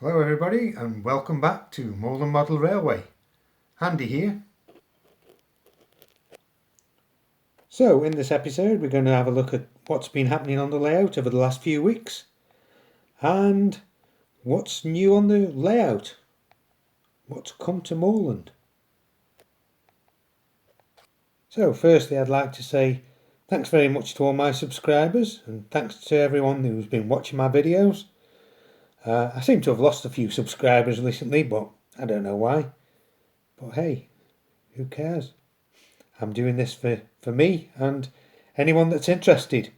Hello everybody and welcome back to Moorland Model Railway. Andy here. So in this episode we're going to have a look at what's been happening on the layout over the last few weeks and what's new on the layout, what's come to Moorland. So firstly I'd like to say thanks very much to all my subscribers and thanks to everyone who's been watching my videos. I seem to have lost a few subscribers recently, but I don't know why. But hey, who cares? I'm doing this for me and anyone that's interested.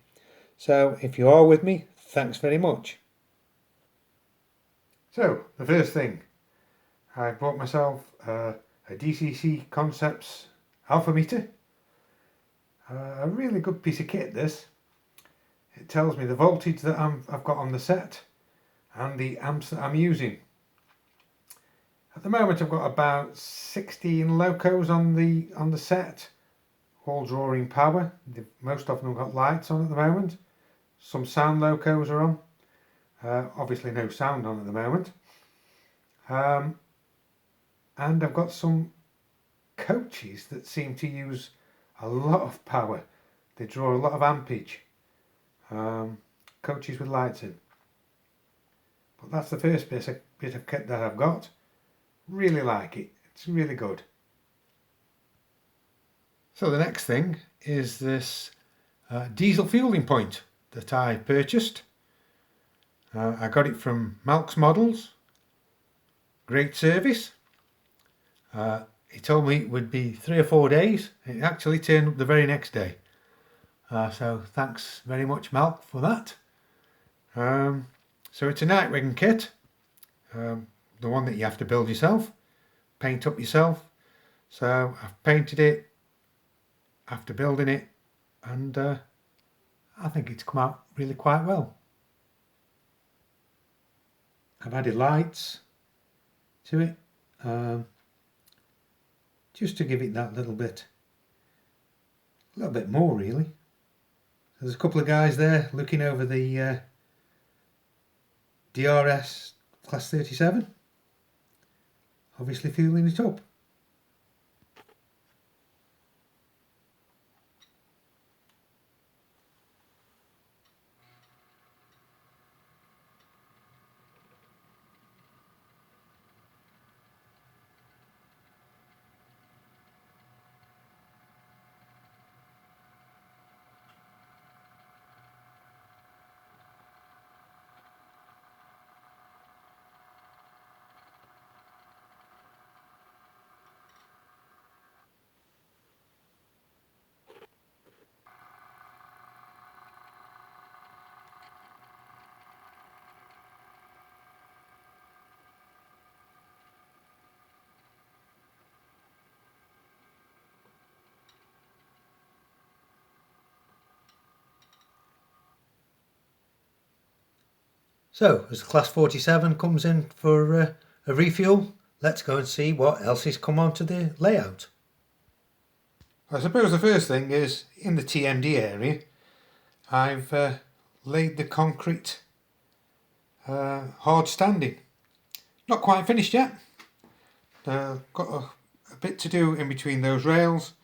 So if you are with me, thanks very much. So the first thing, I bought myself a DCC Concepts alpha meter. A really good piece of kit this. It tells me the voltage that I've got on the set and the amps that I'm using. At the moment I've got about 16 locos on the set, all drawing power. Most of them have got lights on at the moment. Some sound locos are on. Obviously no sound on at the moment. And I've got some coaches that seem to use a lot of power. They draw a lot of ampage. Coaches with lights in. But that's the first bit of kit that I've got. Really like it. It's really good. So the next thing is this diesel fueling point that I purchased. I got it from Malcs Models. Great service. He told me it would be 3 or 4 days. It actually turned up the very next day. So thanks very much, Malc, for that. So it's a night rigging kit. The one that you have to build yourself, paint up yourself. So I've painted it after building it, and I think it's come out really quite well. I've added lights to it, just to give it that little bit more really. There's a couple of guys there looking over the DRS Class 37, obviously fueling it up. So, as Class 47 comes in for a refuel, let's go and see what else has come onto the layout. I suppose the first thing is, in the TMD area, I've laid the concrete hard standing. Not quite finished yet. Got a bit to do in between those rails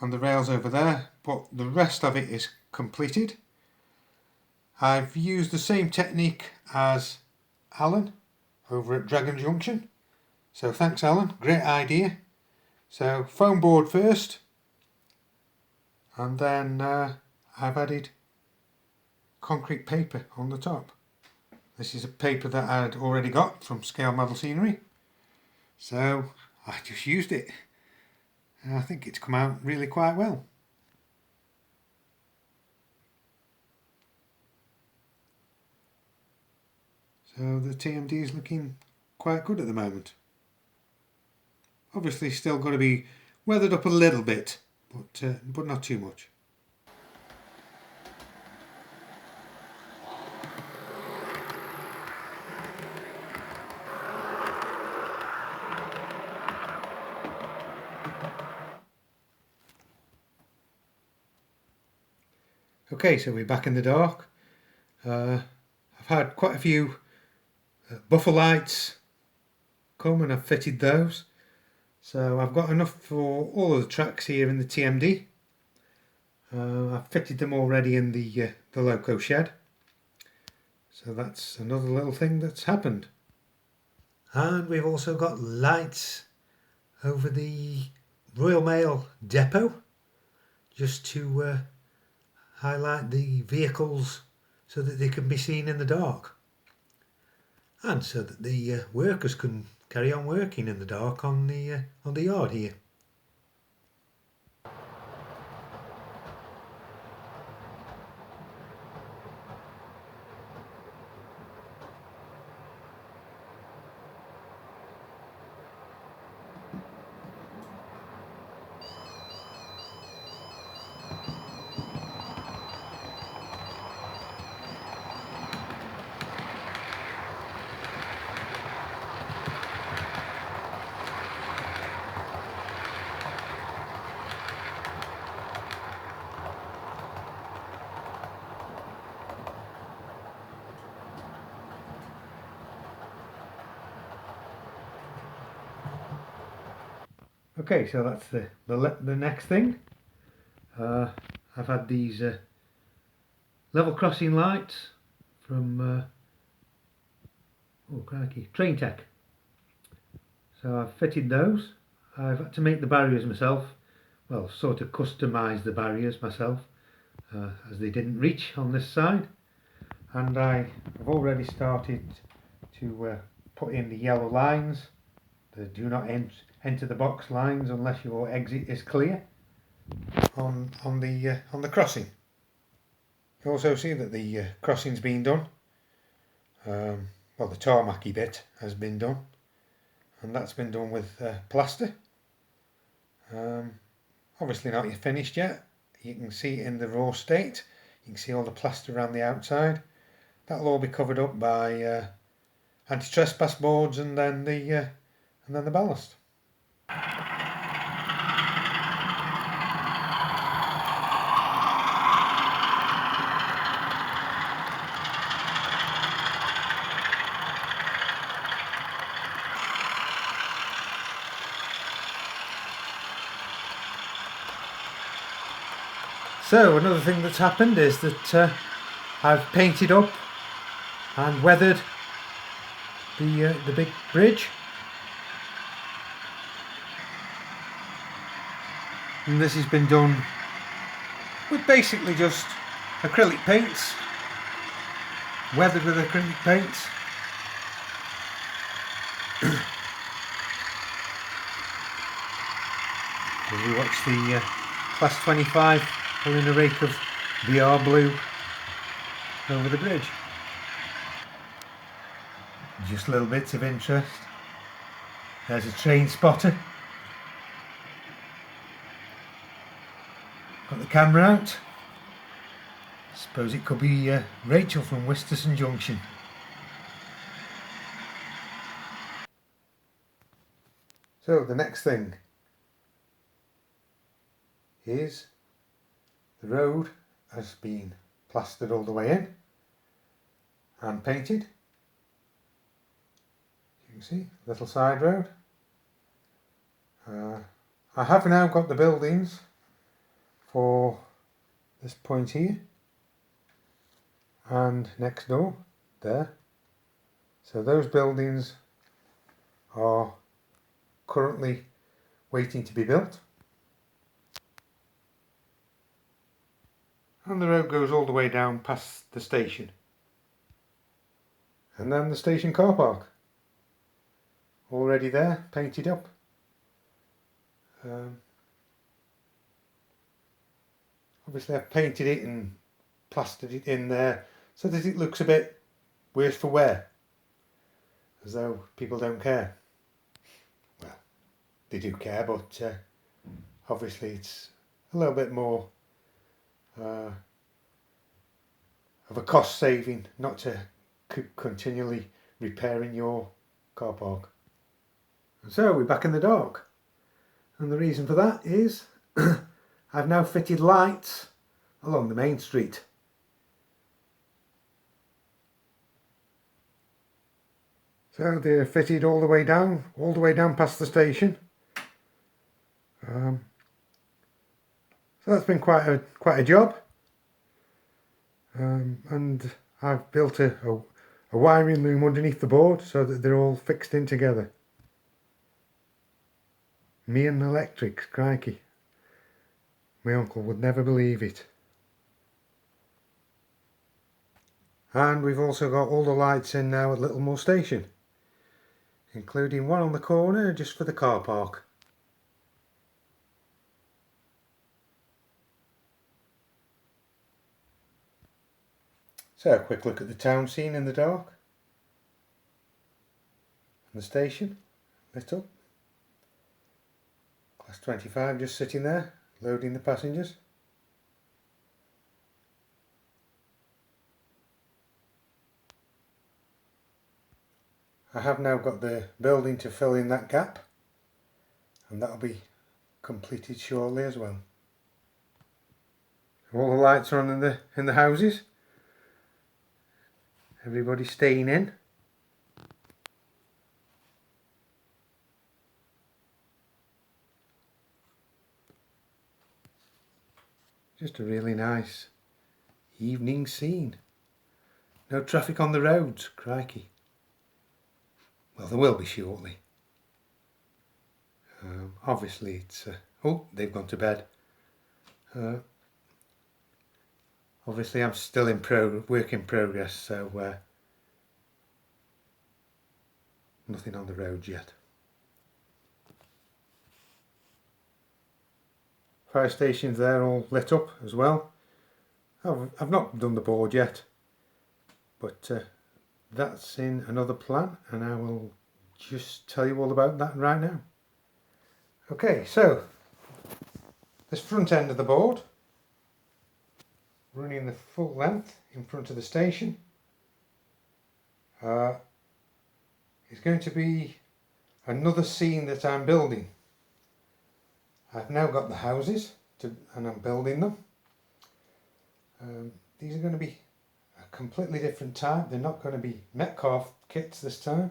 and the rails over there, but the rest of it is completed. I've used the same technique as Allan over at Dragon Junction. So thanks Allan, great idea. So foam board first, and then I've added concrete paper on the top. This is a paper that I'd already got from Scale Model Scenery. So I just used it. And I think it's come out really quite well. So the TMD is looking quite good at the moment. Obviously still got to be weathered up a little bit, but not too much. Okay, so we're back in the dark. I've had quite a few Buffer lights come and I've fitted those. So I've got enough for all of the tracks here in the TMD. I've fitted them already in the loco shed. So that's another little thing that's happened. And we've also got lights over the Royal Mail depot, just to highlight the vehicles so that they can be seen in the dark, and so that the workers can carry on working in the dark on the yard here. Okay, so that's the next thing. I've had these level crossing lights from Train Tech. So I've fitted those. I've had to make the barriers myself. Well, sort of customise the barriers myself, as they didn't reach on this side. And I've already started to put in the yellow lines, the do not enter the box lines unless your exit is clear on the crossing. You also see that the crossing's been done. Well, the tarmacy bit has been done, and that's been done with plaster. Obviously not yet finished yet. You can see it in the raw state. You can see all the plaster around the outside. That'll all be covered up by anti-trespass boards and then the ballast. So another thing that's happened is that I've painted up and weathered the big bridge, and this has been done with basically just acrylic paints, weathered with acrylic paints. As we watch the Class 25 pulling a rake of VR blue over the bridge. Just little bits of interest. There's a train spotter. Got the camera out. Suppose it could be Rachel from Wisterson Junction. So the next thing is the road has been plastered all the way in and painted. You can see, little side road. I have now got the buildings for this point here and next door there. So those buildings are currently waiting to be built. And the road goes all the way down past the station. And then the station car park. Already there, painted up. Obviously I've painted it and plastered it in there so that it looks a bit worse for wear. As though people don't care. Well, they do care, but obviously it's a little bit more of a cost saving not to continually repairing your car park. And so we're back in the dark, and the reason for that is I've now fitted lights along the main street. So they're fitted all the way down past the station. So that's been quite a job. And I've built a wiring loom underneath the board so that they're all fixed in together. Me and electrics, crikey. My uncle would never believe it. And we've also got all the lights in now at Littlemore Station, including one on the corner just for the car park. So a quick look at the town scene in the dark. And the station lit up. Class 25 just sitting there, loading the passengers. I have now got the building to fill in that gap, and that'll be completed shortly as well. All the lights are on in the houses. Everybody's staying in. Just a really nice evening scene. No traffic on the roads, crikey. Well, there will be shortly. Obviously it's... oh, they've gone to bed. Obviously I'm still in work in progress, so nothing on the roads yet. Fire stations there all lit up as well. I've not done the board yet, but that's in another plan, and I will just tell you all about that right now. Okay, so this front end of the board, running the full length in front of the station, is going to be another scene that I'm building. I've now got the houses and I'm building them. These are going to be a completely different type. They're not going to be Metcalfe kits this time.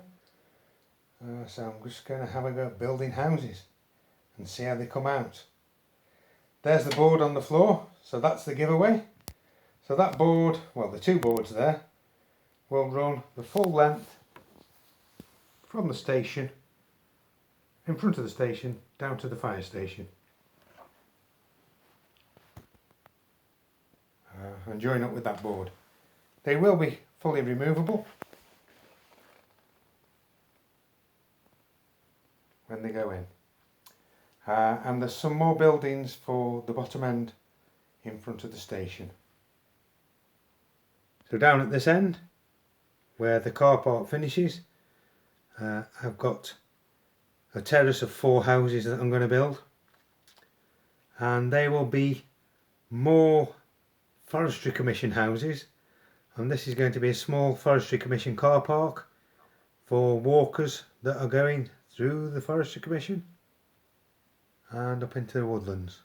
So I'm just going to have a go at building houses and see how they come out. There's the board on the floor, so that's the giveaway. So that board, well, the two boards there, will run the full length from the station, in front of the station, down to the fire station. And join up with that board. They will be fully removable when they go in. And there's some more buildings for the bottom end in front of the station. So down at this end, where the car park finishes, I've got a terrace of 4 houses that I'm going to build, and they will be more Forestry Commission houses, and this is going to be a small Forestry Commission car park for walkers that are going through the Forestry Commission and up into the woodlands.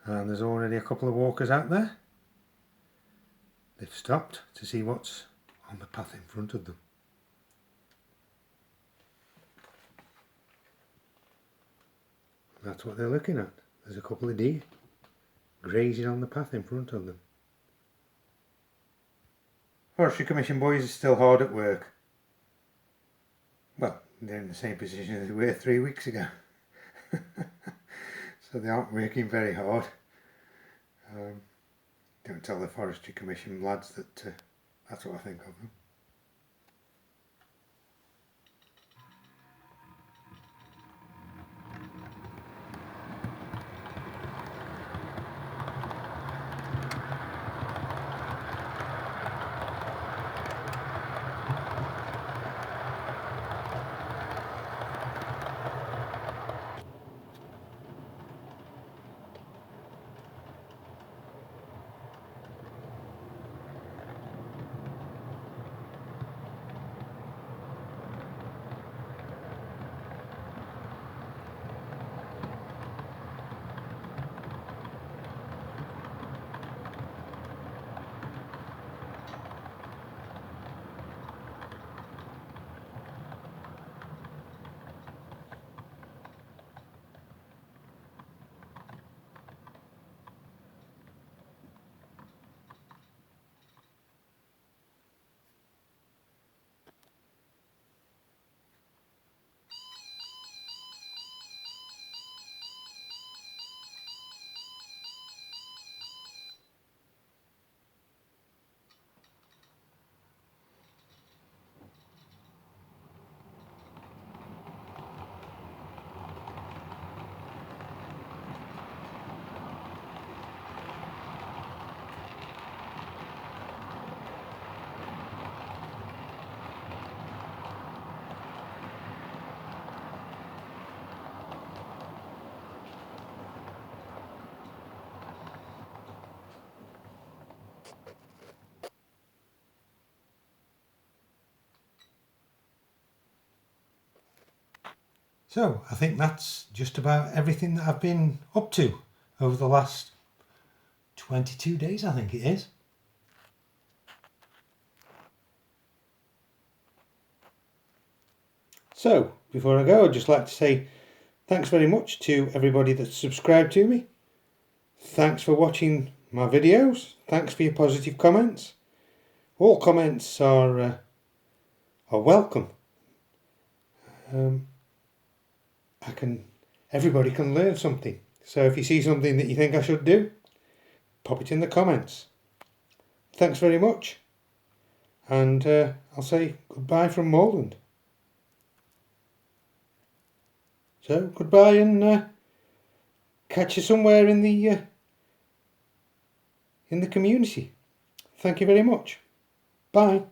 And there's already a couple of walkers out there. They've stopped to see what's on the path in front of them. That's what they're looking at. There's a couple of deer grazing on the path in front of them. Forestry Commission boys are still hard at work. Well, they're in the same position as they were 3 weeks ago. So they aren't working very hard. Don't tell the Forestry Commission lads that that's what I think of them. So I think that's just about everything that I've been up to over the last 22 days, I think it is. So before I go, I'd just like to say thanks very much to everybody that's subscribed to me. Thanks for watching my videos. Thanks for your positive comments. All comments are welcome. Everybody can learn something. So if you see something that you think I should do, pop it in the comments. Thanks very much. And I'll say goodbye from Moorland. So goodbye, and catch you somewhere in the community. Thank you very much. Bye.